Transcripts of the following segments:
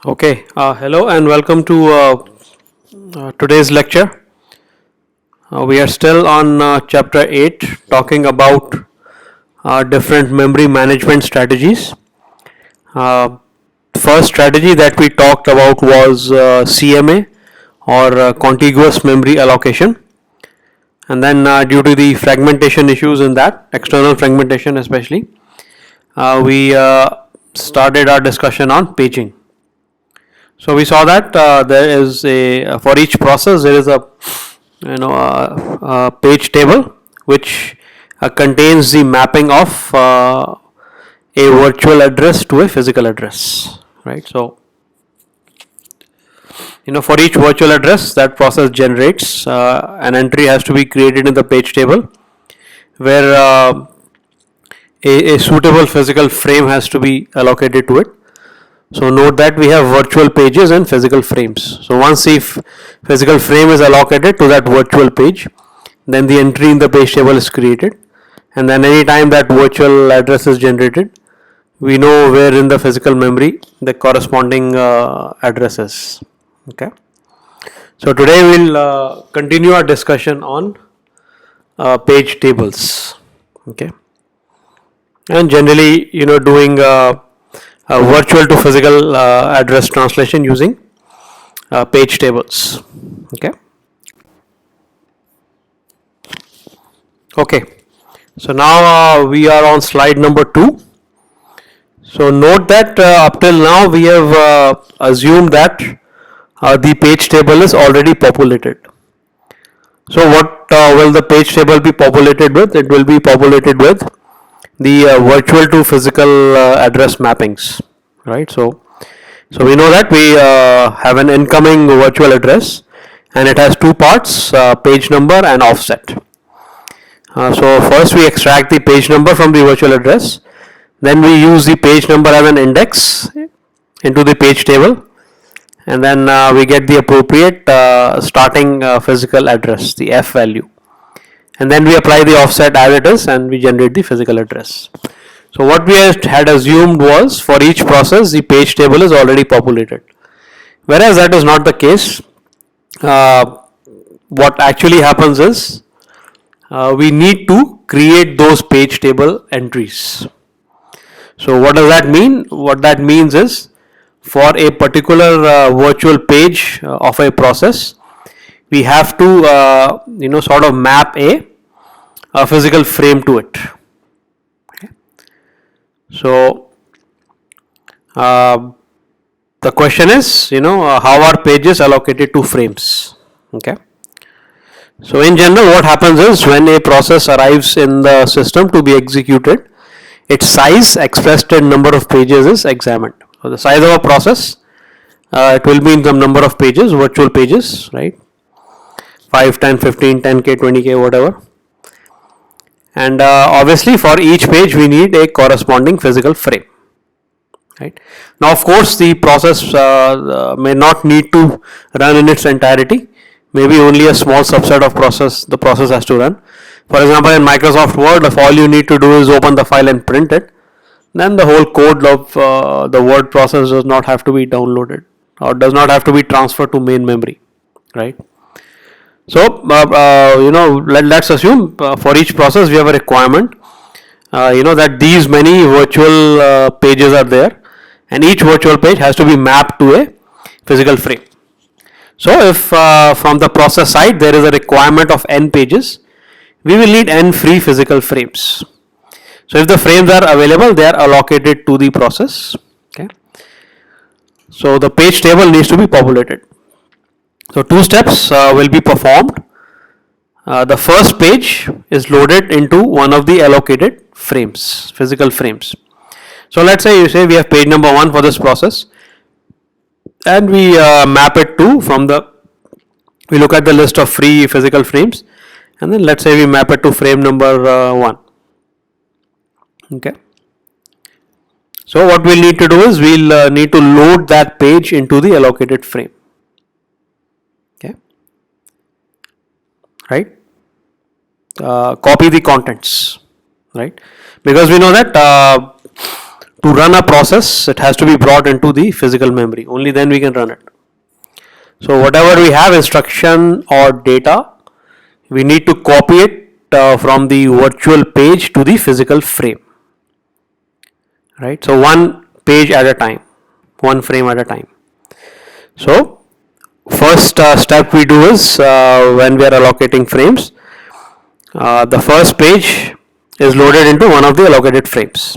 Hello and welcome to today's lecture. We are still on chapter 8 talking about different memory management strategies. Uh, First strategy that we talked about was CMA or contiguous memory allocation, and then due to the fragmentation issues in that, external fragmentation especially, we started our discussion on paging. So we saw that there is a for each process there is a page table which contains the mapping of a virtual address to a physical address, right? So for each virtual address that process generates, an entry has to be created in the page table where a suitable physical frame has to be allocated to it. So note that we have virtual pages and physical frames. So once the physical frame is allocated to that virtual page, then the entry in the page table is created, and then any time that virtual address is generated, we know where in the physical memory the corresponding address is. Okay. So today we'll continue our discussion on page tables. Okay. And generally, doing virtual to physical address translation using page tables. Okay. So now we are on slide number 2. So note that up till now we have assumed that the page table is already populated. So what will the page table be populated with? It will be populated with the virtual to physical address mappings, right? So we know that we have an incoming virtual address and it has two parts, page number and offset. So first we extract the page number from the virtual address, then we use the page number as an index into the page table, and then we get the appropriate starting physical address, the F value, and then we apply the offset as it is and we generate the physical address. So what we had assumed was for each process the page table is already populated, whereas that is not the case. What actually happens is we need to create those page table entries. So what does that mean? What that means is for a particular virtual page of a process, we have to sort of map a physical frame to it. Okay. So the question is, how are pages allocated to frames? Okay. So in general, what happens is when a process arrives in the system to be executed, its size expressed in number of pages is examined. So the size of a process, it will be in the number of pages, virtual pages, right? 5, 10, 15, 10k, 20k, whatever. And obviously for each page we need a corresponding physical frame, right? Now of course the process may not need to run in its entirety, maybe only a small subset of the process has to run. For example, in Microsoft Word, if all you need to do is open the file and print it, then the whole code of the Word process does not have to be downloaded or does not have to be transferred to main memory, right? So let's assume for each process we have a requirement that these many virtual pages are there, and each virtual page has to be mapped to a physical frame. So if from the process side there is a requirement of n pages, we will need n free physical frames. So if the frames are available, they are allocated to the process. Okay. So the page table needs to be populated. So two steps will be performed. The first page is loaded into one of the allocated frames, physical frames. So let's say we have page number 1 for this process, and we map it to we look at the list of free physical frames, and then let's say we map it to frame number 1. Okay. So what we'll need to do is we'll need to load that page into the allocated frame. Okay. Right. Copy the contents. Right. Because we know that to run a process, it has to be brought into the physical memory. Only then we can run it. So whatever we have, instruction or data, we need to copy it from the virtual page to the physical frame. Right? So one page at a time, one frame at a time. So first step we do is when we are allocating frames, the first page is loaded into one of the allocated frames,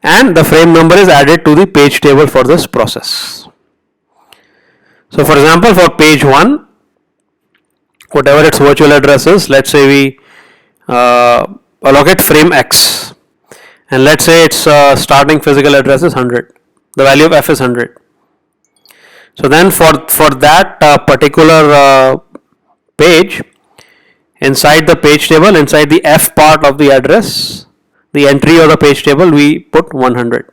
and the frame number is added to the page table for this process. So for example, for page 1, whatever its virtual address is, let's say we allocate frame X, and let's say its starting physical address is 100, the value of F is 100. So then for that particular page, inside the page table, inside the F part of the address, the entry of the page table, we put 100.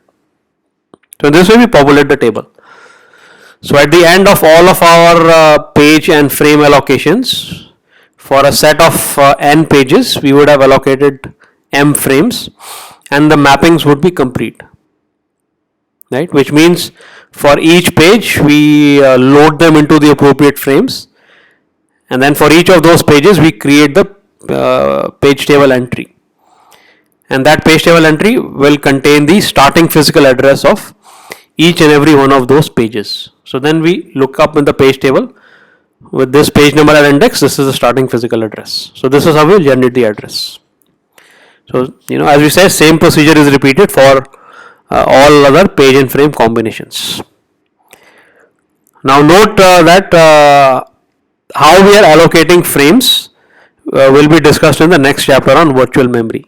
So in this way we populate the table. So at the end of all of our page and frame allocations, for a set of n pages, we would have allocated m frames, and the mappings would be complete. Right? Which means for each page we load them into the appropriate frames, and then for each of those pages we create the page table entry, and that page table entry will contain the starting physical address of each and every one of those pages. So then we look up in the page table with this page number as index, this is the starting physical address. So this is how we generate the address. So as we say, same procedure is repeated for all other page and frame combinations. Now note that how we are allocating frames will be discussed in the next chapter on virtual memory.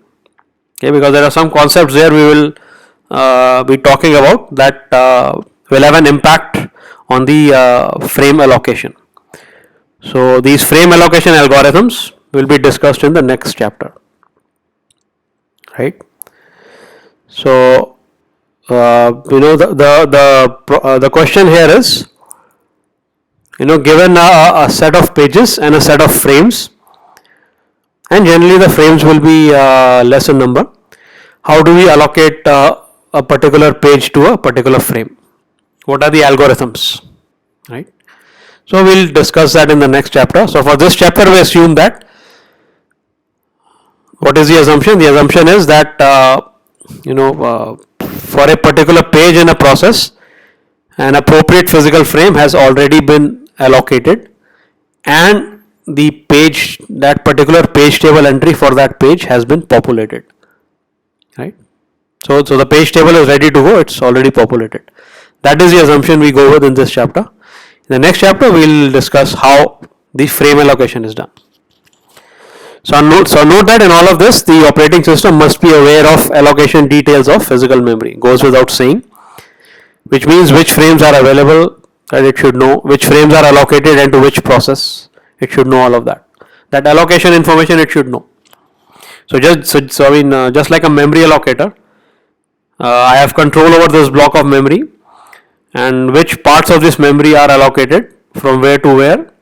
Okay, because there are some concepts there we will be talking about that will have an impact on the frame allocation. So these frame allocation algorithms will be discussed in the next chapter. Right. So the question here is, given a set of pages and a set of frames, and generally the frames will be less in number, how do we allocate a particular page to a particular frame? What are the algorithms? Right. So we'll discuss that in the next chapter. So for this chapter we assume that, what is the assumption? The assumption is that for a particular page in a process, an appropriate physical frame has already been allocated, and the page, that particular page table entry for that page has been populated. Right. So the page table is ready to go, it's already populated. That is the assumption we go with in this chapter. In the next chapter we will discuss how the frame allocation is done. So note that in all of this, the operating system must be aware of allocation details of physical memory. Goes without saying, which means which frames are available, that it should know, which frames are allocated and to which process, it should know all of that. That allocation information it should know. So just like a memory allocator, I have control over this block of memory, and which parts of this memory are allocated from where to where.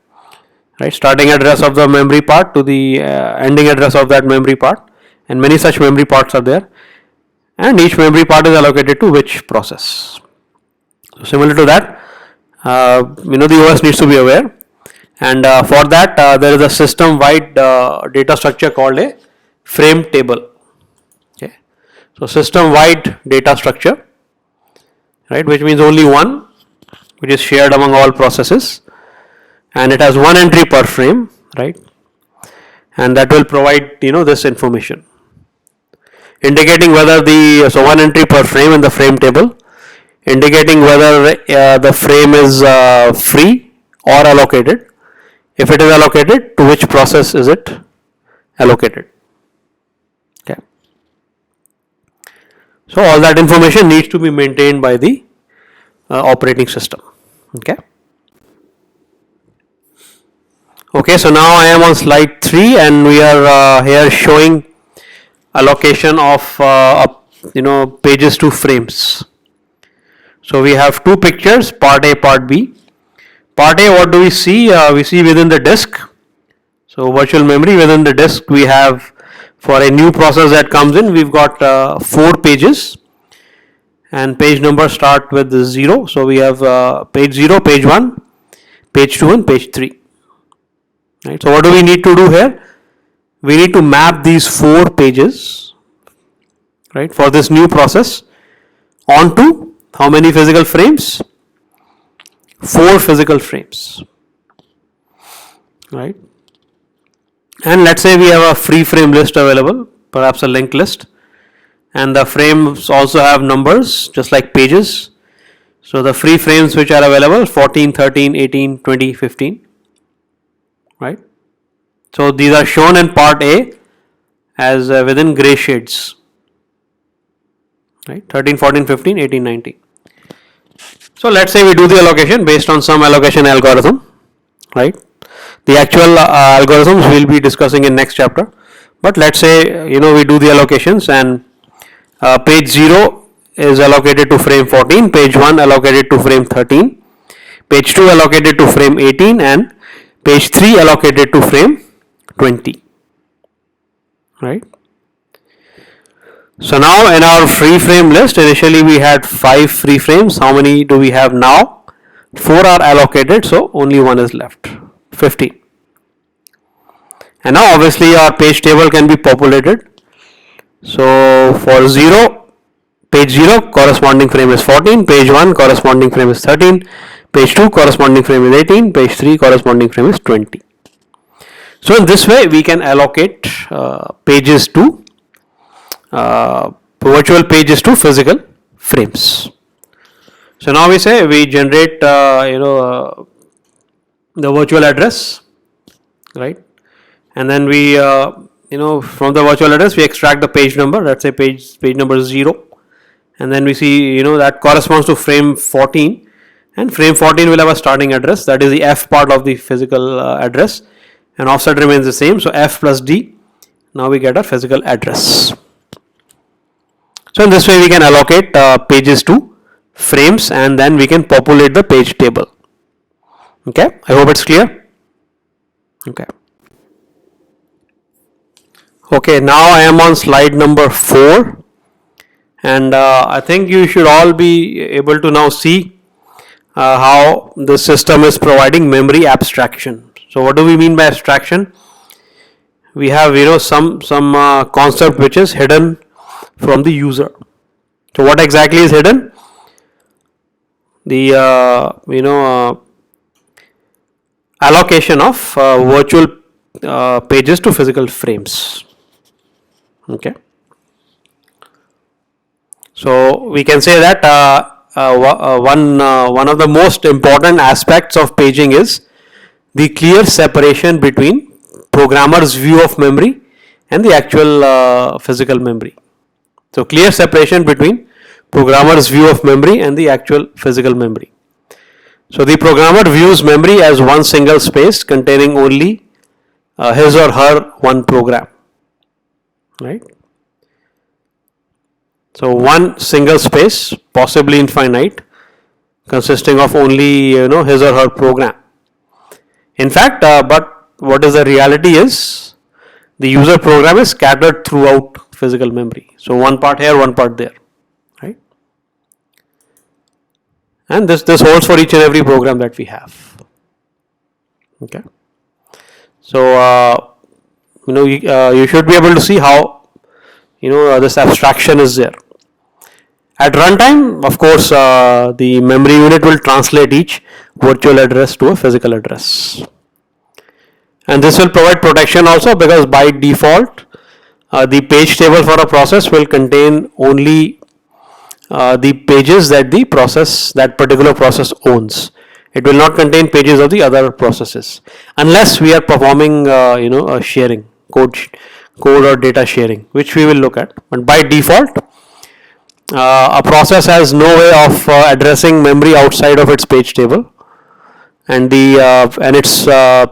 Right, starting address of the memory part to the ending address of that memory part, and many such memory parts are there, and each memory part is allocated to which process. So similar to that, the OS needs to be aware, and for that there is a system-wide data structure called a frame table. Okay, so system-wide data structure, right, which means only one, which is shared among all processes. And it has one entry per frame, right, and that will provide this information, indicating whether one entry per frame in the frame table, indicating whether the frame is free or allocated. If it is allocated, to which process is it allocated? Okay. So all that information needs to be maintained by the operating system. Okay. Okay, so now I am on slide 3, and we are here showing allocation of pages to frames. So we have two pictures, part A, part B. Part A, what do we see? We see within the disk. So virtual memory, within the disk we have, for a new process that comes in, we've got 4 pages, and page numbers start with 0. So we have page 0, page 1, page 2 and page 3. Right. So what do we need to do here? We need to map these 4 pages, right, for this new process onto how many physical frames? 4 physical frames, right? And let's say we have a free frame list available, perhaps a linked list, and the frames also have numbers just like pages. So the free frames which are available 14, 13, 18, 20, 15, right? So these are shown in part A as within gray shades, right? 13, 14, 15, 18, 19. So let's say we do the allocation based on some allocation algorithm, right? The actual algorithms we'll be discussing in next chapter, but let's say we do the allocations, and page 0 is allocated to frame 14, page 1 allocated to frame 13, page 2 allocated to frame 18, and page 3 allocated to frame 20, right? So now in our free frame list, initially we had 5 free frames. How many do we have now? 4 are allocated, so only 1 is left, 15. And now obviously our page table can be populated. So for 0, page 0 corresponding frame is 14, page 1 corresponding frame is 13, page 2 corresponding frame is 18, page 3 corresponding frame is 20. So in this way we can allocate pages to virtual pages to physical frames. So now we say we generate the virtual address, right? And then we from the virtual address we extract the page number. Let's say page number 0, and then we see that corresponds to frame 14, and frame 14 will have a starting address, that is the F part of the physical address, and offset remains the same. So F plus D, now we get our physical address. So in this way we can allocate pages to frames, and then we can populate the page table. Okay, I hope it's clear. Okay, now I am on slide number 4, and I think you should all be able to now see how the system is providing memory abstraction. So what do we mean by abstraction? We have some concept which is hidden from the user. So what exactly is hidden? The allocation of virtual pages to physical frames. Okay. So we can say that one of the most important aspects of paging is the clear separation between programmer's view of memory and the actual physical memory. So clear separation between programmer's view of memory and the actual physical memory. So the programmer views memory as one single space containing only his or her one program, right? So one single space, possibly infinite, consisting of only his or her program. In fact, but what is the reality is the user program is scattered throughout physical memory. So one part here, one part there, right? And this holds for each and every program that we have. Okay. So you should be able to see how this abstraction is there. At runtime, of course, the memory unit will translate each virtual address to a physical address. And this will provide protection also, because by default, the page table for a process will contain only the pages that that particular process owns. It will not contain pages of the other processes, unless we are performing a sharing, code or data sharing, which we will look at. But by default, a process has no way of addressing memory outside of its page table, and its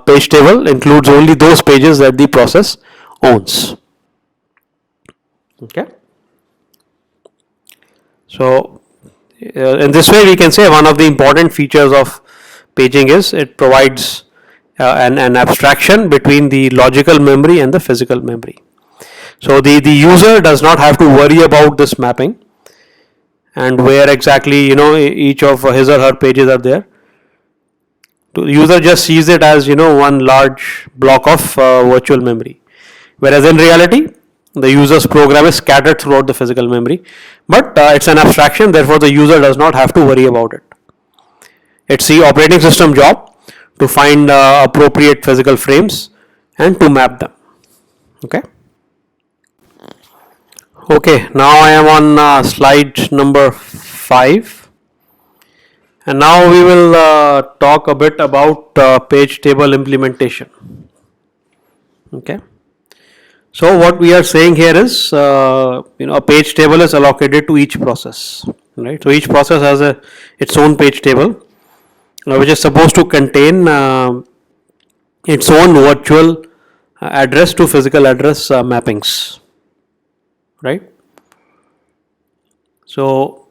page table includes only those pages that the process owns. Okay. So in this way we can say one of the important features of paging is it provides an abstraction between the logical memory and the physical memory. So the user does not have to worry about this mapping, and where exactly each of his or her pages are there. The user just sees it as one large block of virtual memory, whereas in reality the user's program is scattered throughout the physical memory, but it's an abstraction, therefore the user does not have to worry about it. It's the operating system job to find appropriate physical frames and to map them. Okay, now I am on slide number 5, and now we will talk a bit about page table implementation. Okay, so what we are saying here is a page table is allocated to each process, right? So each process has its own page table which is supposed to contain its own virtual address to physical address mappings, right? So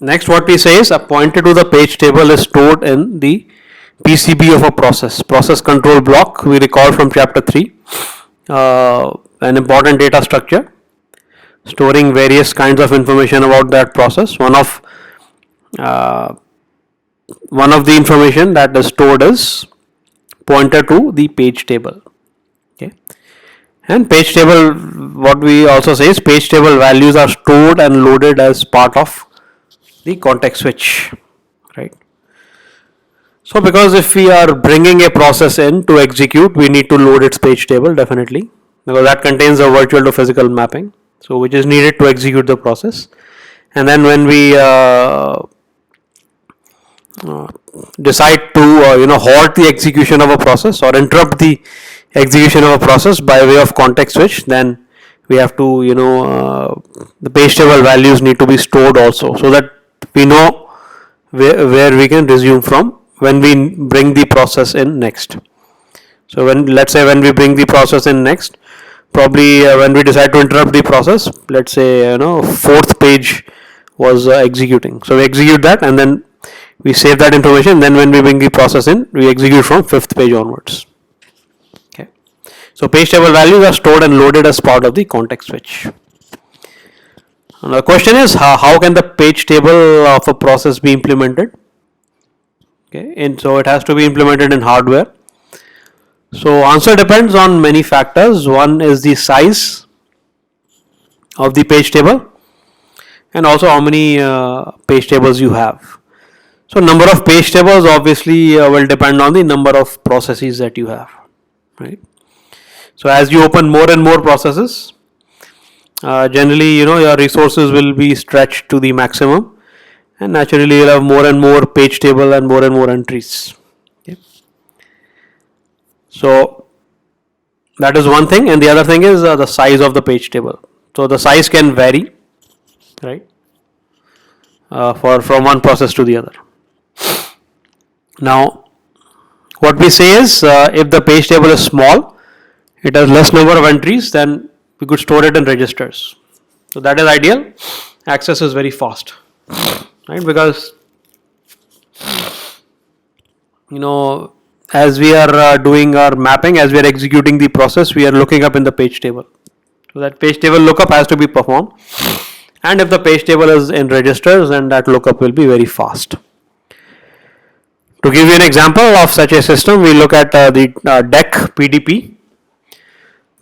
next what we say is a pointer to the page table is stored in the PCB of a process control block. We recall from chapter 3 an important data structure storing various kinds of information about that process. One of the information that is stored is pointer to the page table. Okay, and page table, what we also say is page table values are stored and loaded as part of the context switch, right? So because if we are bringing a process in to execute, we need to load its page table definitely, because that contains a virtual to physical mapping, so which is needed to execute the process. And then when we decide to halt the execution of a process or interrupt the execution of a process by way of context switch, then we have to the page table values need to be stored also, so that we know where we can resume from when we bring the process in next. So let's say when we bring the process in next, probably when we decide to interrupt the process, let's say fourth page was executing, so we execute that and then we save that information. Then when we bring the process in, we execute from fifth page onwards. Okay, so page table values are stored and loaded as part of the context switch. And the question is how can the page table of a process be implemented? Okay, and so it has to be implemented in hardware. So answer depends on many factors. One is the size of the page table and also how many page tables you have. So number of page tables obviously will depend on the number of processes that you have, right? So as you open more and more processes, generally your resources will be stretched to the maximum, and naturally you'll have more and more page table and more entries. Okay. So that is one thing, and the other thing is the size of the page table. So the size can vary, right, from one process to the other. Now what we say is if the page table is small, it has less number of entries, then we could store it in registers. So that is ideal. Access is very fast, right? Because as we are doing our mapping, as we are executing the process, we are looking up in the page table. So that page table lookup has to be performed, and if the page table is in registers, then that lookup will be very fast. To give you an example of such a system, we look at the DEC PDP.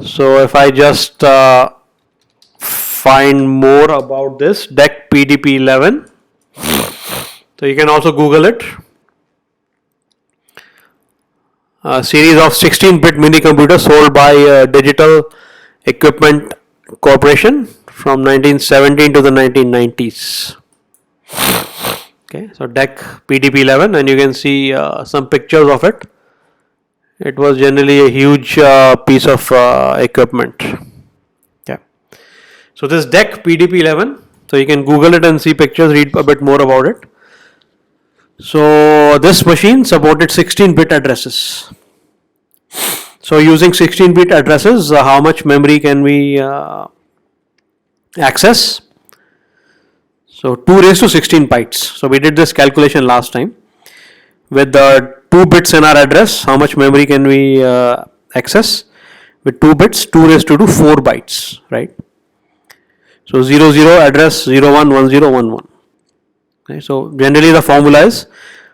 So if I just find more about this DEC PDP 11, so you can also Google it. A series of 16-bit mini computers sold by Digital Equipment Corporation from 1917 to the 1990s. Okay, so DEC PDP 11, and you can see some pictures of it. It was generally a huge piece of equipment. Yeah. So this DEC PDP 11, so you can Google it and see pictures, read a bit more about it. So this machine supported 16-bit addresses. So using 16-bit addresses, how much memory can we access? So 2 raised to 16 bytes. So we did this calculation last time. With the 2 bits in our address, how much memory can we access? With 2 bits, 2 raised to 4 bytes, right? So 00 address 011011. Okay, so generally the formula is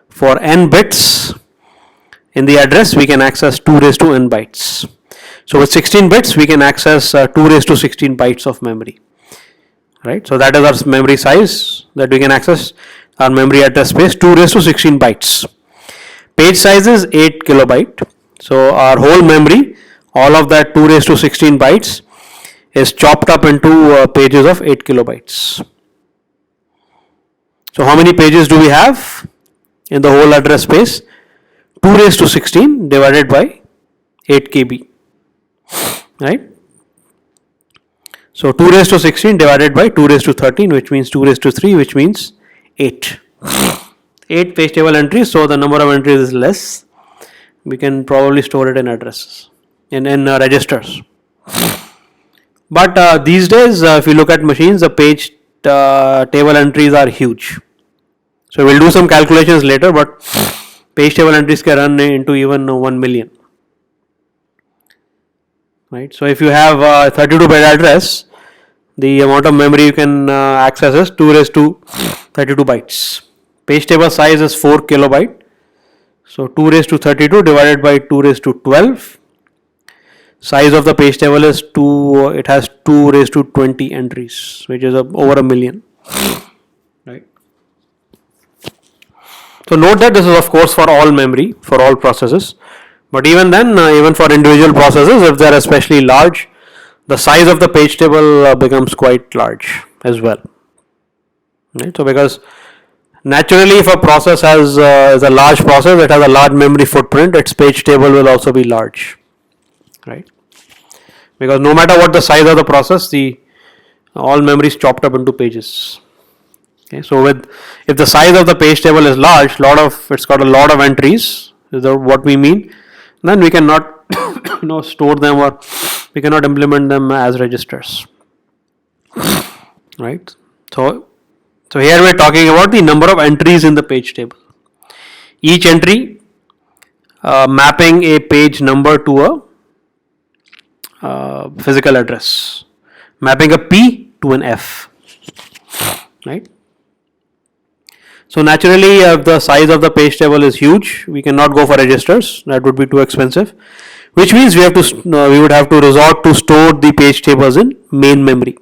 for n bits in the address we can access 2 raised to n bytes. So with 16 bits we can access 2 raised to 16 bytes of memory, right? So that is our memory size that we can access our memory address space, 2 raised to 16 bytes. Page size is 8 kilobyte. So our whole memory, all of that 2 raised to 16 bytes is chopped up into pages of 8 kilobytes. So how many pages do we have in the whole address space? 2 raised to 16 divided by 8 KB, right? So 2 raised to 16 divided by 2 raised to 13, which means 2 raised to 3, which means 8. 8 page table entries, so the number of entries is less. We can probably store it in addresses, in registers. But these days, if you look at machines, the page table entries are huge. So we'll do some calculations later, but page table entries can run into even 1 million. Right. So if you have a 32-bit address, the amount of memory you can access is 2 raised to 32 bytes. Page table size is 4 kilobyte. So 2 raised to 32 divided by 2 raised to 12. Size of the page table is 2. It has 2 raised to 20 entries, which is over a million. Right. So note that this is of course for all memory, for all processes. But even then, even for individual processes, if they are especially large, the size of the page table becomes quite large as well. Right. So because naturally, if a process is a large process, it has a large memory footprint, its page table will also be large, right? Because no matter what the size of the process, the all memory is chopped up into pages. Okay, so if the size of the page table is large, it's got a lot of entries, is what we mean, then we cannot store them, or we cannot implement them as registers, right? So here we are talking about the number of entries in the page table. Each entry mapping a page number to a physical address, mapping a P to an F, right? So naturally, if the size of the page table is huge, we cannot go for registers. That would be too expensive. Which means we would have to resort to store the page tables in main memory.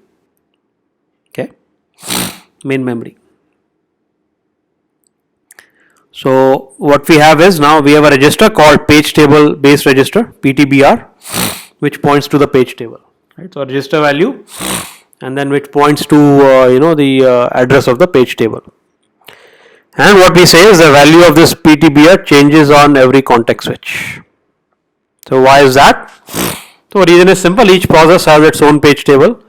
Okay, main memory. So what we have is, now we have a register called page table base register, PTBR, which points to the page table. Right. So register value, and then which points to the address of the page table. And what we say is the value of this PTBR changes on every context switch. So why is that? So the reason is simple. Each process has its own page table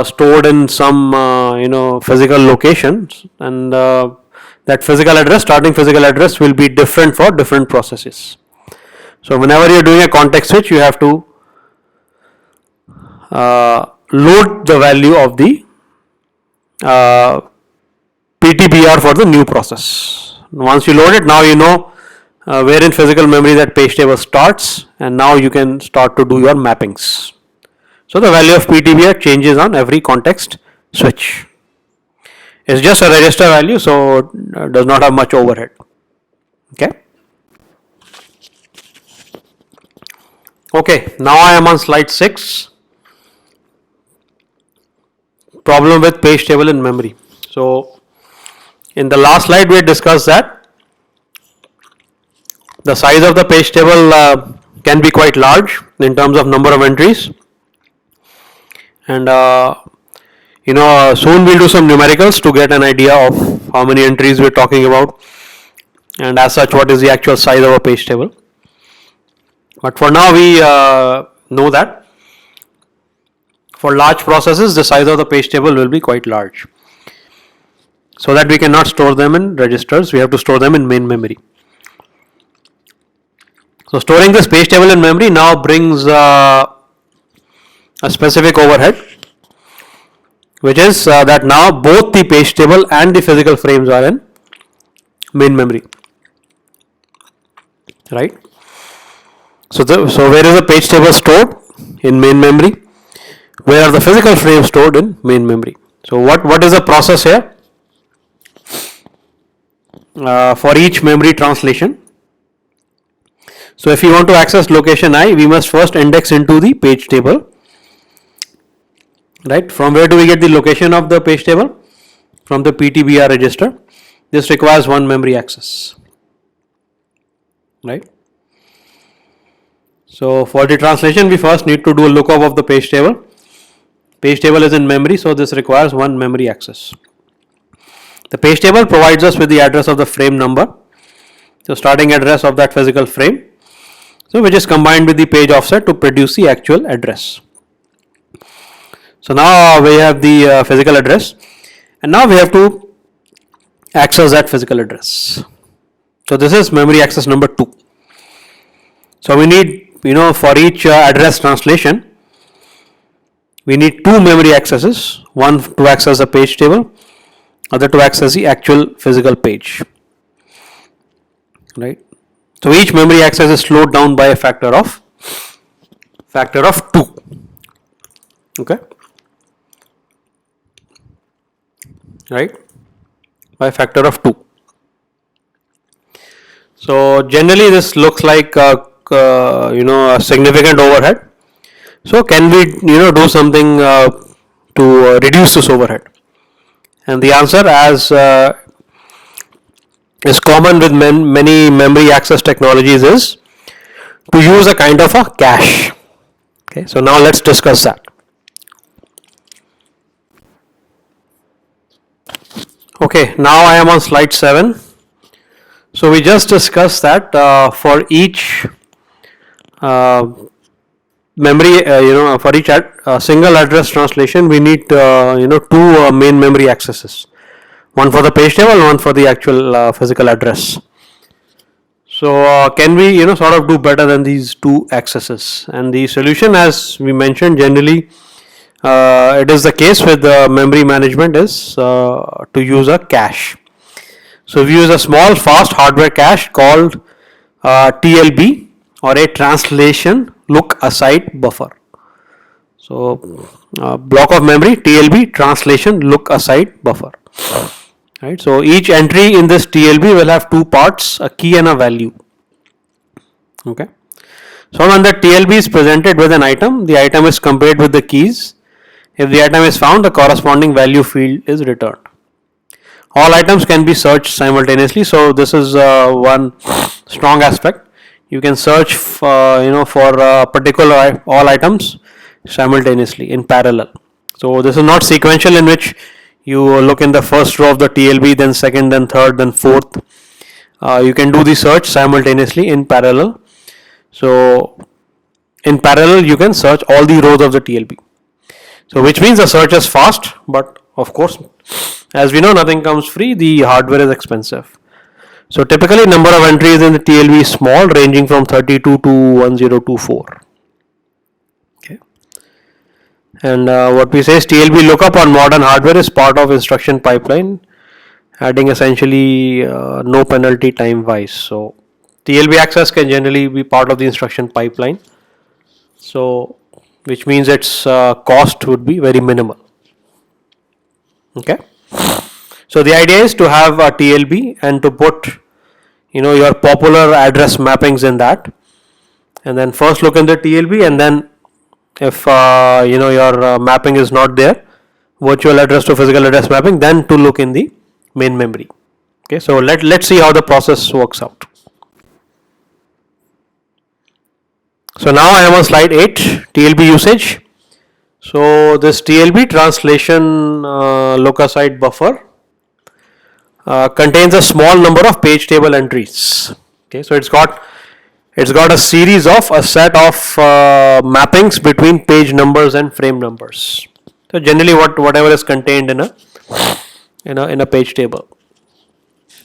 stored in some physical locations, and that physical address, starting physical address, will be different for different processes. So whenever you are doing a context switch, you have to load the value of the PTBR for the new process. Once you load it, now you know where in physical memory that page table starts, and now you can start to do your mappings. So the value of PTBR changes on every context switch. It's just a register value, so does not have much overhead. Okay. Okay, now I am on slide 6. Problem with page table in memory. So in the last slide we had discussed that the size of the page table can be quite large in terms of number of entries, and soon we'll do some numericals to get an idea of how many entries we're talking about, and as such what is the actual size of a page table. But for now we know that for large processes the size of the page table will be quite large, so that we cannot store them in registers, we have to store them in main memory. So storing this page table in memory now brings a specific overhead, which is that now both the page table and the physical frames are in main memory, right? So where is the page table stored? In main memory. Where are the physical frames stored? In main memory. So what is the process here? for each memory translation. So if you want to access location I, we must first index into the page table. Right? From where do we get the location of the page table? From the PTBR register. This requires one memory access. Right? So for the translation, we first need to do a lookup of the page table. Page table is in memory, so this requires one memory access. The page table provides us with the address of the frame number, so starting address of that physical frame, so which is combined with the page offset to produce the actual address. So now we have the physical address, and now we have to access that physical address. So this is memory access number 2. So we need, for each address translation, we need 2 memory accesses, one to access the page table, other to access the actual physical page. Right? So each memory access is slowed down by a factor of 2. Okay? Right? By a factor of 2. So generally this looks like a significant overhead. So can we do something to reduce this overhead? And the answer, as is common with many memory access technologies, is to use a kind of a cache. Okay, so now let's discuss that. Okay, now I am on slide 7. So we just discussed that for each memory, for each single address translation, we need 2 main memory accesses, one for the page table and one for the actual physical address. So can we sort of do better than these 2 accesses? And the solution, as we mentioned, generally it is the case with memory management, is to use a cache. So we use a small fast hardware cache called TLB, or a translation look aside buffer. So block of memory, TLB, translation look aside buffer. Right. So each entry in this TLB will have 2 parts, a key and a value. Okay. So when the TLB is presented with an item, the item is compared with the keys. If the item is found, the corresponding value field is returned. All items can be searched simultaneously. So this is one strong aspect. You can search for particular all items simultaneously in parallel. So this is not sequential, in which you look in the first row of the TLB, then second, then third, then fourth. You can do the search simultaneously in parallel. So in parallel you can search all the rows of the TLB. So which means the search is fast, but of course, as we know, nothing comes free. The hardware is expensive. So typically number of entries in the TLB is small, ranging from 32 to 1024. Okay. And what we say is TLB lookup on modern hardware is part of instruction pipeline, adding essentially no penalty time wise. So TLB access can generally be part of the instruction pipeline. So which means its cost would be very minimal. Okay. So the idea is to have a TLB and to put your popular address mappings in that, and then first look in the TLB, and then if your mapping is not there, virtual address to physical address mapping, then to look in the main memory. Okay, so let's see how the process works out. So now I am on slide 8, TLB usage. So this TLB, translation look aside buffer, contains a small number of page table entries. Okay, so it's got a series of a set of mappings between page numbers and frame numbers. So generally whatever is contained in a page table.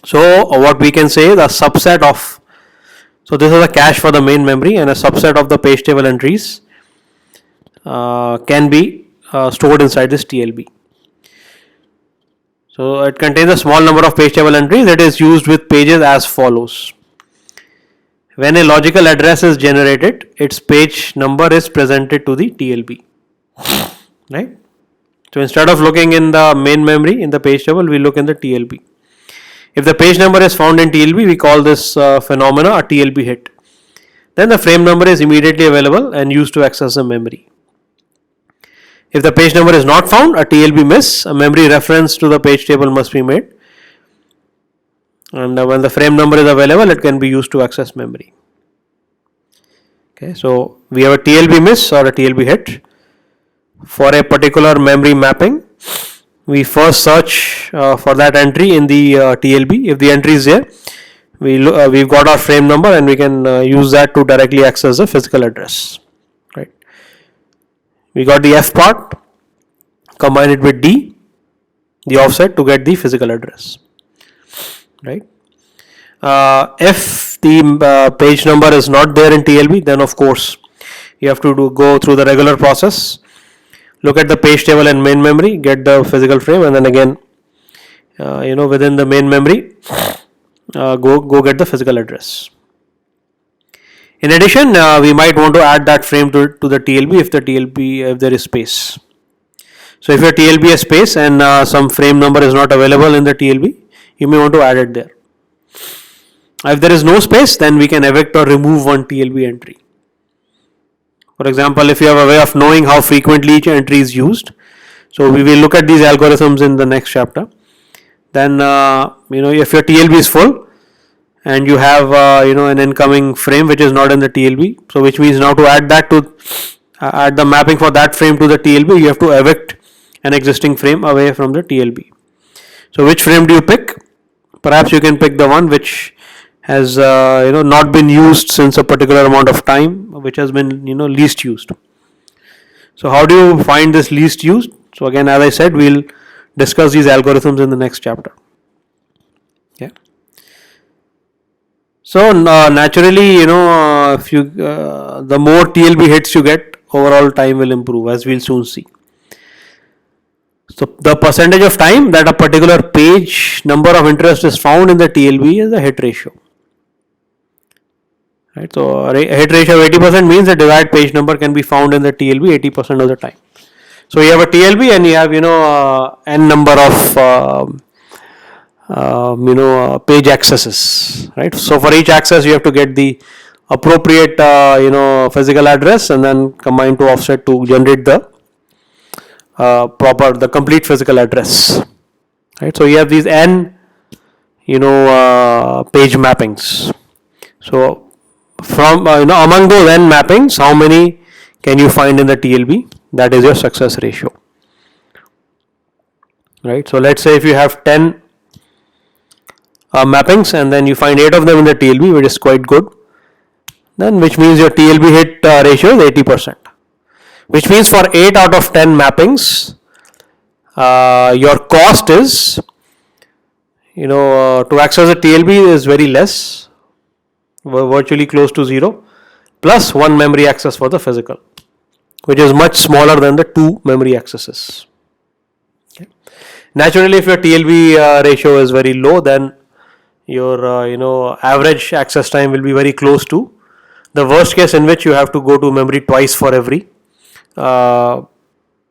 So what we can say is a subset of, so this is a cache for the main memory, and a subset of the page table entries can be stored inside this TLB. So it contains a small number of page table entries that is used with pages as follows. When a logical address is generated, its page number is presented to the TLB. Right? So instead of looking in the main memory in the page table, we look in the TLB. If the page number is found in TLB, we call this phenomena a TLB hit. Then the frame number is immediately available and used to access the memory. If the page number is not found, a TLB miss, a memory reference to the page table must be made. And when the frame number is available, it can be used to access memory. Okay, so we have a TLB miss or a TLB hit. For a particular memory mapping, we first search for that entry in the TLB. If the entry is there, we've got our frame number and we can use that to directly access the physical address. Right. We got the F part, combine it with D, the offset, to get the physical address. Right. If the page number is not there in TLB, then of course you have to go through the regular process. Look at the page table and main memory, get the physical frame, and then again, within the main memory, go get the physical address. In addition, we might want to add that frame to the TLB if there is space. So if your TLB has space and some frame number is not available in the TLB, you may want to add it there. If there is no space, then we can evict or remove one TLB entry. For example, if you have a way of knowing how frequently each entry is used, so we will look at these algorithms in the next chapter. Then if your TLB is full and you have an incoming frame which is not in the TLB, so which means now to add that to add the mapping for that frame to the TLB, you have to evict an existing frame away from the TLB. So which frame do you pick? Perhaps you can pick the one which has not been used since a particular amount of time, which has been least used. So how do you find this least used? So again, as I said, we'll discuss these algorithms in the next chapter. Yeah. So naturally, if you the more TLB hits you get, overall time will improve, as we'll soon see. So the percentage of time that a particular page number of interest is found in the TLB is the hit ratio. Right, so a hit ratio of 80% means the desired page number can be found in the TLB 80% of the time. So you have a TLB and you have n number of page accesses, right? So for each access you have to get the appropriate physical address and then combine to offset to generate the complete physical address, right? So you have these n page mappings. So from among those n mappings, how many can you find in the TLB? That is your success ratio, right? So let's say if you have 10 mappings and then you find 8 of them in the TLB, which is quite good, then which means your TLB hit ratio is 80%, which means for 8 out of 10 mappings, your cost is to access the TLB is very less, virtually close to zero, plus one memory access for the physical, which is much smaller than the 2 memory accesses. Okay. Naturally, if your TLB ratio is very low, then your average access time will be very close to the worst case, in which you have to go to memory twice for every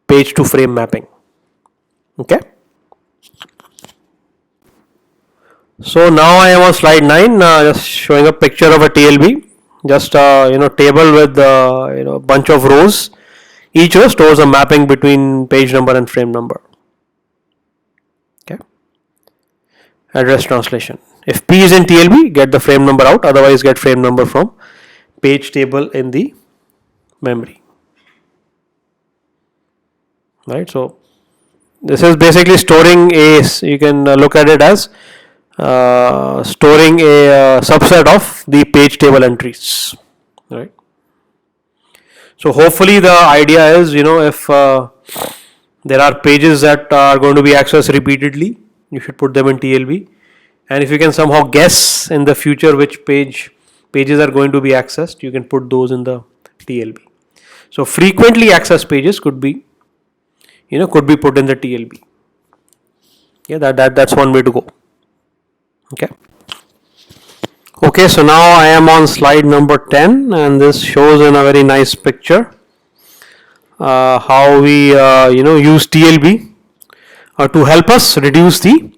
page to frame mapping. Okay. So now I am on slide 9, just showing a picture of a TLB, just table with a bunch of rows. Each row stores a mapping between page number and frame number. Okay. Address translation. If P is in TLB, get the frame number out, otherwise get frame number from page table in the memory. Right. So this is basically storing you can look at it as storing a subset of the page table entries, right? So hopefully the idea is, if there are pages that are going to be accessed repeatedly, you should put them in TLB, and if you can somehow guess in the future which pages are going to be accessed, you can put those in the TLB. So frequently accessed pages could be put in the TLB. Yeah, that's one way to go. Okay, so now I am on slide number 10, and this shows in a very nice picture how we use TLB to help us reduce the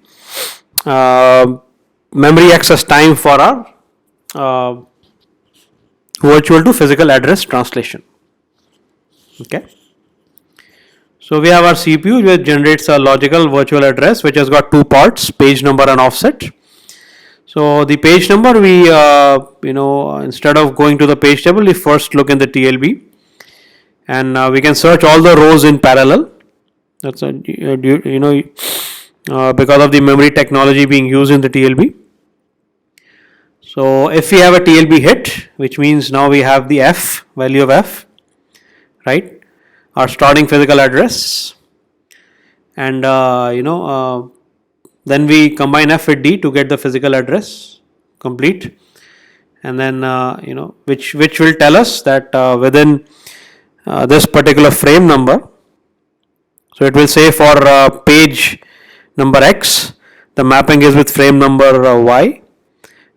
memory access time for our virtual to physical address translation. Okay. So we have our CPU which generates a logical virtual address which has got two parts, page number and offset. So the page number, we instead of going to the page table, we first look in the TLB, and we can search all the rows in parallel. That's because of the memory technology being used in the TLB. So if we have a TLB hit, which means now we have the F value of F, right? Our starting physical address, and then we combine F with D to get the physical address complete, and then which will tell us that within this particular frame number. So it will say for page number X, the mapping is with frame number Y,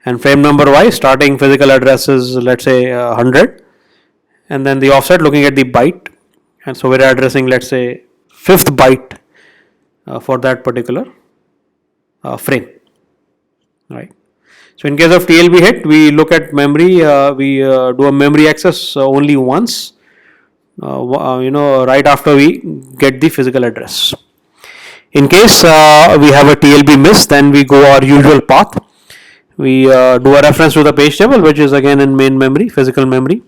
and frame number Y starting physical address is, let's say, 100, and then the offset looking at the byte, and so we're addressing, let's say, 5th byte for that particular frame, right? So in case of TLB hit, we look at memory, we do a memory access only once, right after we get the physical address. In case we have a TLB miss, then we go our usual path. We do a reference to the page table, which is again in main memory, physical memory,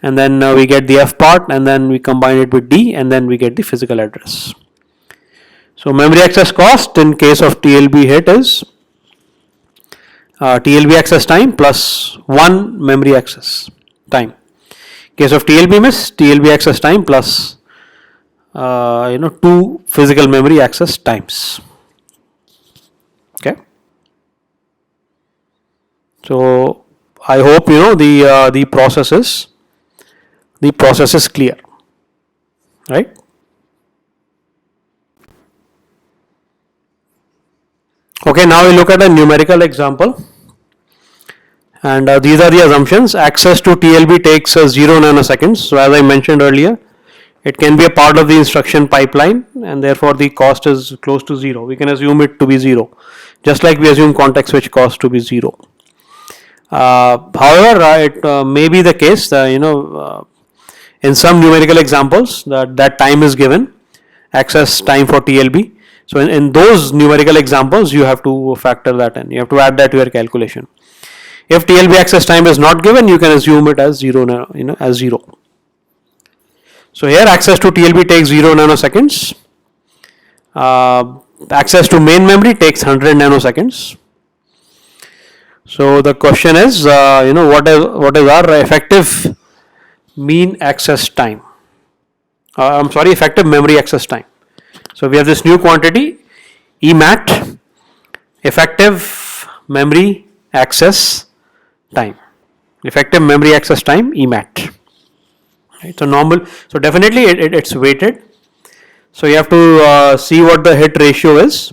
and then we get the F part, and then we combine it with D, and then we get the physical address. So memory access cost in case of TLB hit is TLB access time plus 1 memory access time. In case of TLB miss, TLB access time plus 2 physical memory access times. Okay. So I hope the process is clear, right? Okay, now we look at a numerical example, and these are the assumptions. Access to TLB takes 0 nanoseconds. So as I mentioned earlier, it can be a part of the instruction pipeline, and therefore the cost is close to 0. We can assume it to be 0, just like we assume context switch cost to be 0. However, it may be the case that in some numerical examples that time is given, access time for TLB. So in those numerical examples, you have to factor that in. You have to add that to your calculation. If TLB access time is not given, you can assume it as 0. As 0. So here access to TLB takes 0 nanoseconds. Access to main memory takes 100 nanoseconds. So the question is, what is our effective mean access time? Effective memory access time. So we have this new quantity, EMAT, effective memory access time. Effective memory access time, EMAT. Right, so definitely it's weighted. So you have to see what the hit ratio is,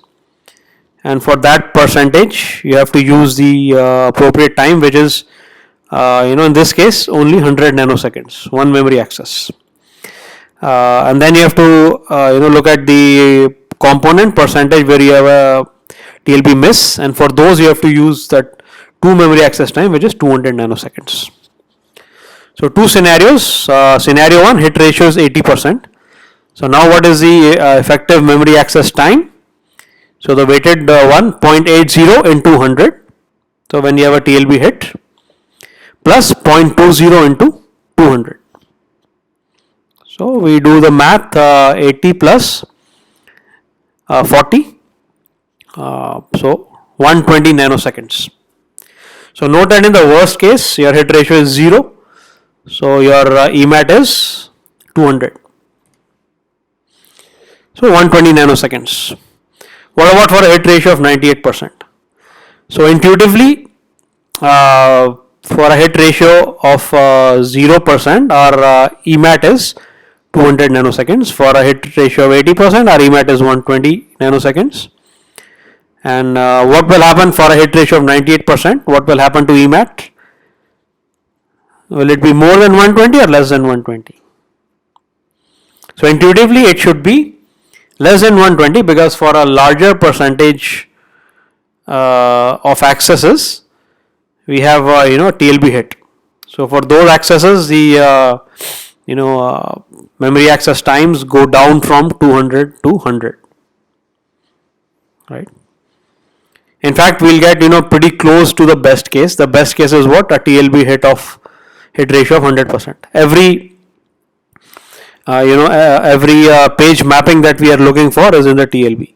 and for that percentage you have to use the appropriate time, which is in this case only 100 nanoseconds, 1 memory access. And then you have to look at the component percentage where you have a TLB miss, and for those you have to use that 2 memory access time, which is 200 nanoseconds. So two scenarios. Scenario 1, hit ratio is 80%. So now what is the effective memory access time? So the weighted one, 0.80 into 100. So when you have a TLB hit, plus 0.20 into 200. So we do the math, 80 plus 40, so 120 nanoseconds. So note that in the worst case, your hit ratio is 0, so your EMAT is 200. So 120 nanoseconds. What about for a hit ratio of 98%? So intuitively, for a hit ratio of 0%, our EMAT is 200 nanoseconds. For a hit ratio of 80%, our EMAT is 120 nanoseconds. And what will happen for a hit ratio of 98%? What will happen to EMAT? Will it be more than 120 or less than 120? So intuitively it should be less than 120, because for a larger percentage of accesses, we have TLB hit. So for those accesses, the memory access times go down from 200 to 100, right? In fact, we'll get pretty close to the best case. The best case is what? A TLB hit ratio of 100%. Every page mapping that we are looking for is in the TLB.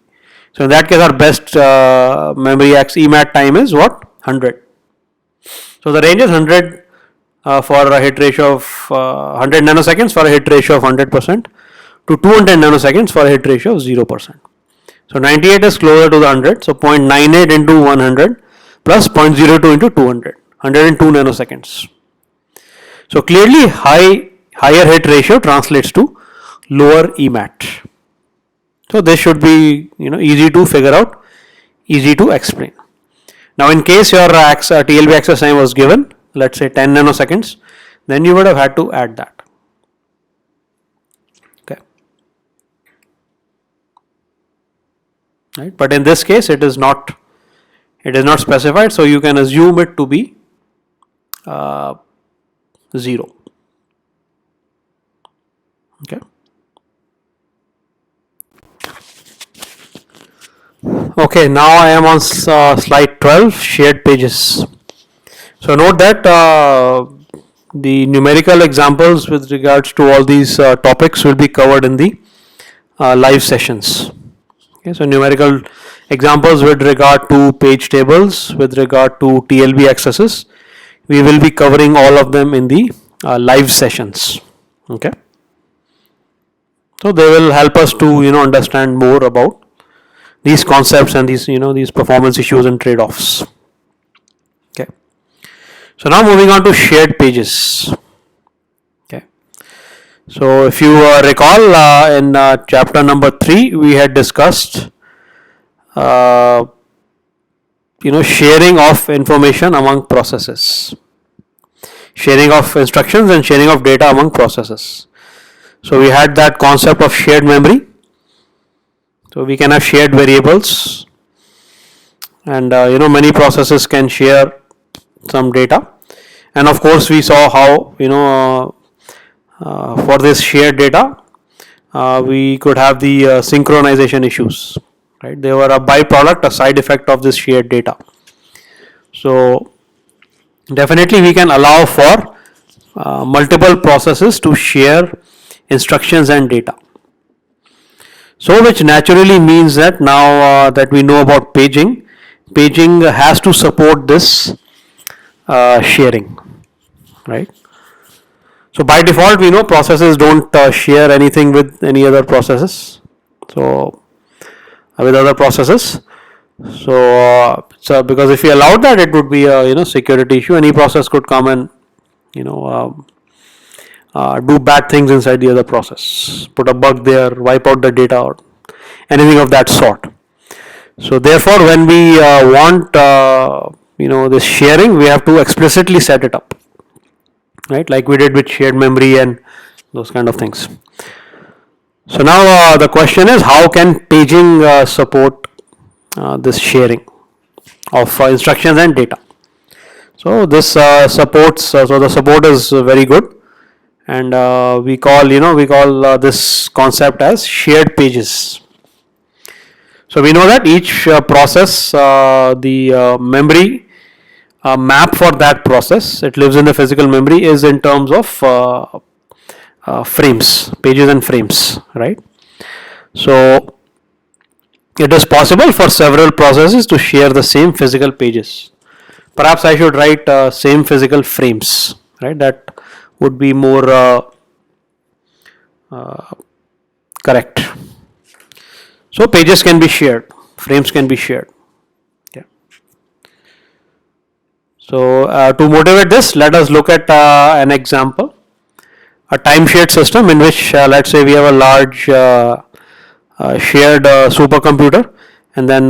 So in that case, our best memory access EMAT time is what? 100. So the range is 100 for a hit ratio of 100 nanoseconds for a hit ratio of 100% to 200 nanoseconds for a hit ratio of 0%. So 98 is closer to the 100. So 0.98 into 100 plus 0.02 into 200, 102 nanoseconds. So clearly higher hit ratio translates to lower EMAT. So this should be easy to figure out, easy to explain. Now in case your TLB access time was given, let's say 10 nanoseconds, then you would have had to add that. Okay. Right. But in this case, it is not specified, so you can assume it to be 0. Okay. Okay, now I am on slide 12, shared pages. So note that the numerical examples with regards to all these topics will be covered in the live sessions. Okay, so numerical examples with regard to page tables, with regard to TLB accesses, we will be covering all of them in the live sessions. Okay. So they will help us to understand more about these concepts and these performance issues and trade-offs. Okay. So now moving on to shared pages. Okay. So if you recall, in chapter number 3, we had discussed sharing of information among processes, sharing of instructions and sharing of data among processes. So we had that concept of shared memory. So we can have shared variables, and many processes can share some data, and of course we saw how for this shared data we could have the synchronization issues, right? They were a byproduct, a side effect of this shared data. So definitely we can allow for multiple processes to share instructions and data. So which naturally means that now that we know about paging has to support this sharing, right? So by default we know processes don't share anything with any other processes. So with other processes. So because if we allowed that, it would be a security issue. Any process could come and do bad things inside the other process, put a bug there, wipe out the data, or anything of that sort. So therefore, when we want this sharing, we have to explicitly set it up, right? Like we did with shared memory and those kind of things. So now the question is, how can paging support this sharing of instructions and data? So this supports. So the support is very good. And we call this concept as shared pages. So we know that each process, the memory map for that process, it lives in the physical memory, is in terms of frames, pages and frames, right? So it is possible for several processes to share the same physical pages. Perhaps I should write same physical frames, right? That would be more correct. So pages can be shared, frames can be shared. Okay. So to motivate this, let us look at an example, a time shared system in which let's say we have a large shared supercomputer, and then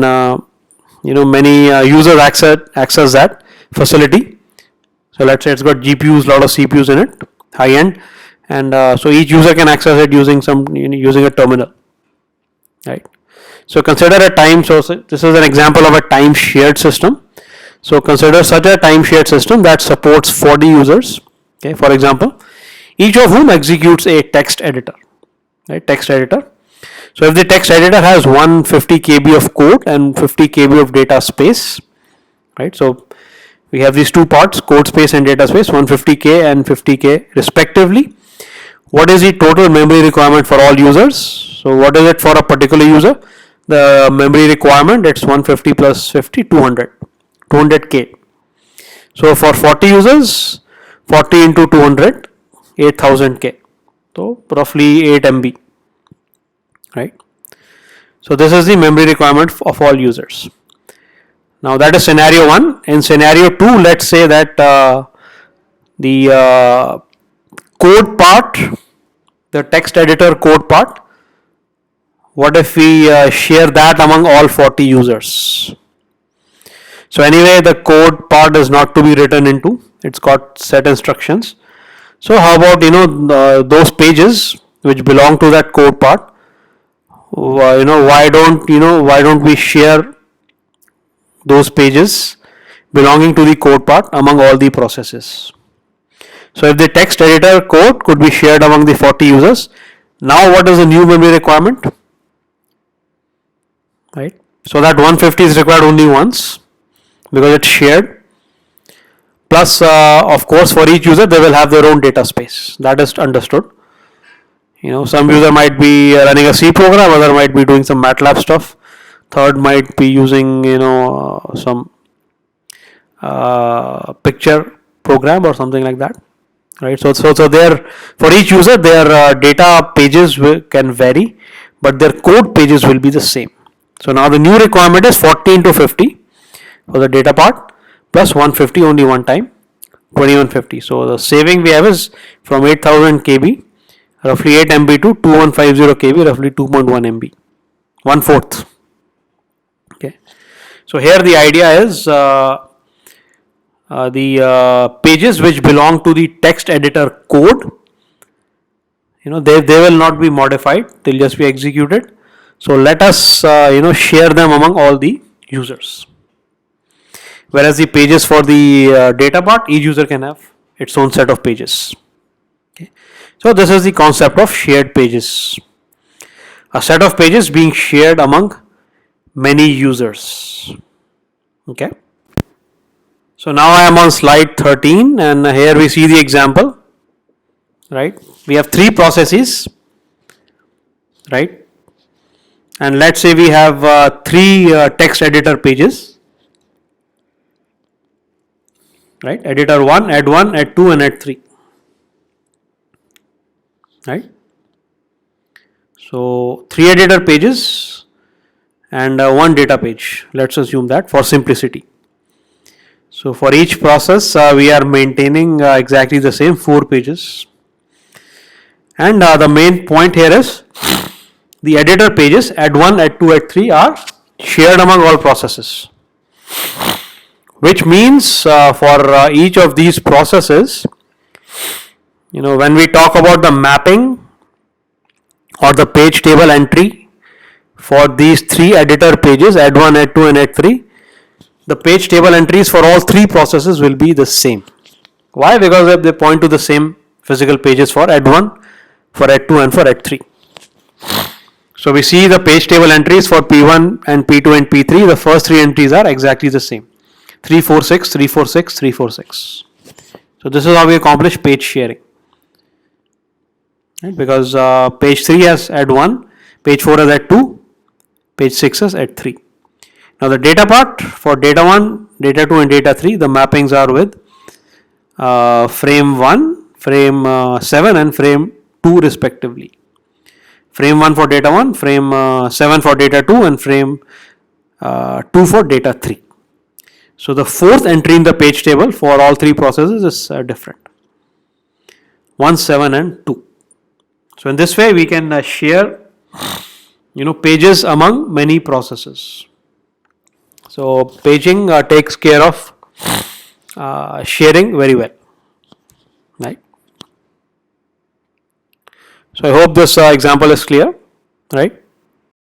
many users access that facility. So let's say it's got GPUs, lot of CPUs in it, high end, and so each user can access it using a terminal, right? So consider a time, so this is an example of a time shared system. So consider such a time shared system that supports 40 users, okay, for example, each of whom executes a text editor, right, text editor. So if the text editor has 150 KB of code and 50 KB of data space, right, so we have these two parts, code space and data space, 150K and 50K respectively. What is the total memory requirement for all users? So what is it for a particular user? The memory requirement, it's 150 plus 50, 200K. So for 40 users, 40 into 200, 8000K. So roughly 8 MB, right? So this is the memory requirement of all users. Now that is scenario 1. In scenario 2, let's say that the code part, the text editor code part, what if we share that among all 40 users? So anyway, the code part is not to be written into, it's got set instructions. So how about, those pages which belong to that code part? Why don't we share those pages belonging to the code part among all the processes? So if the text editor code could be shared among the 40 users, now what is the new memory requirement? Right? So that 150 is required only once because it's shared. Plus, of course, for each user they will have their own data space. That is understood. Some user might be running a C program, other might be doing some MATLAB stuff, third might be using some picture program or something like that, right? So there, for each user their data pages can vary, but their code pages will be the same. So now the new requirement is 40 into 50 for the data part plus 150 only one time, 2150. So the saving we have is from 8000 KB roughly 8 MB to 2150 KB roughly 2.1 MB, 1/4. Okay. So here the idea is the pages which belong to the text editor code, they will not be modified, they'll just be executed. So let us share them among all the users. Whereas the pages for the data part, each user can have its own set of pages. Okay. So this is the concept of shared pages. A set of pages being shared among many users. Okay. So now I am on slide 13 and here we see the example, right? We have three processes, right? And let's say we have three text editor pages, right? Editor 1, ed 1, ed 2 and ed 3, right? So three editor pages and one data page, let's assume that for simplicity. So for each process we are maintaining exactly the same 4 pages, and the main point here is the editor pages ed 1, ed 2, ed 3 are shared among all processes, which means for each of these processes, when we talk about the mapping or the page table entry for these three editor pages ed 1, ed 2 and ed 3, the page table entries for all three processes will be the same. Why? Because they point to the same physical pages for ed 1, for ed 2 and for ed 3. So we see the page table entries for P1 and P2 and P3, the first three entries are exactly the same, 346, 346, 346. So this is how we accomplish page sharing, right? Because page 3 has ed 1, page 4 has ed 2, page 6 has ed 3. Now the data part, for data 1, data 2 and data 3, the mappings are with frame 1, frame 7 and frame 2 respectively. Frame 1 for data 1, frame 7 for data 2 and frame 2 for data 3. So the fourth entry in the page table for all three processes is different, 1, 7 and 2. So in this way we can share pages among many processes. So paging takes care of sharing very well, right? So I hope this example is clear, right?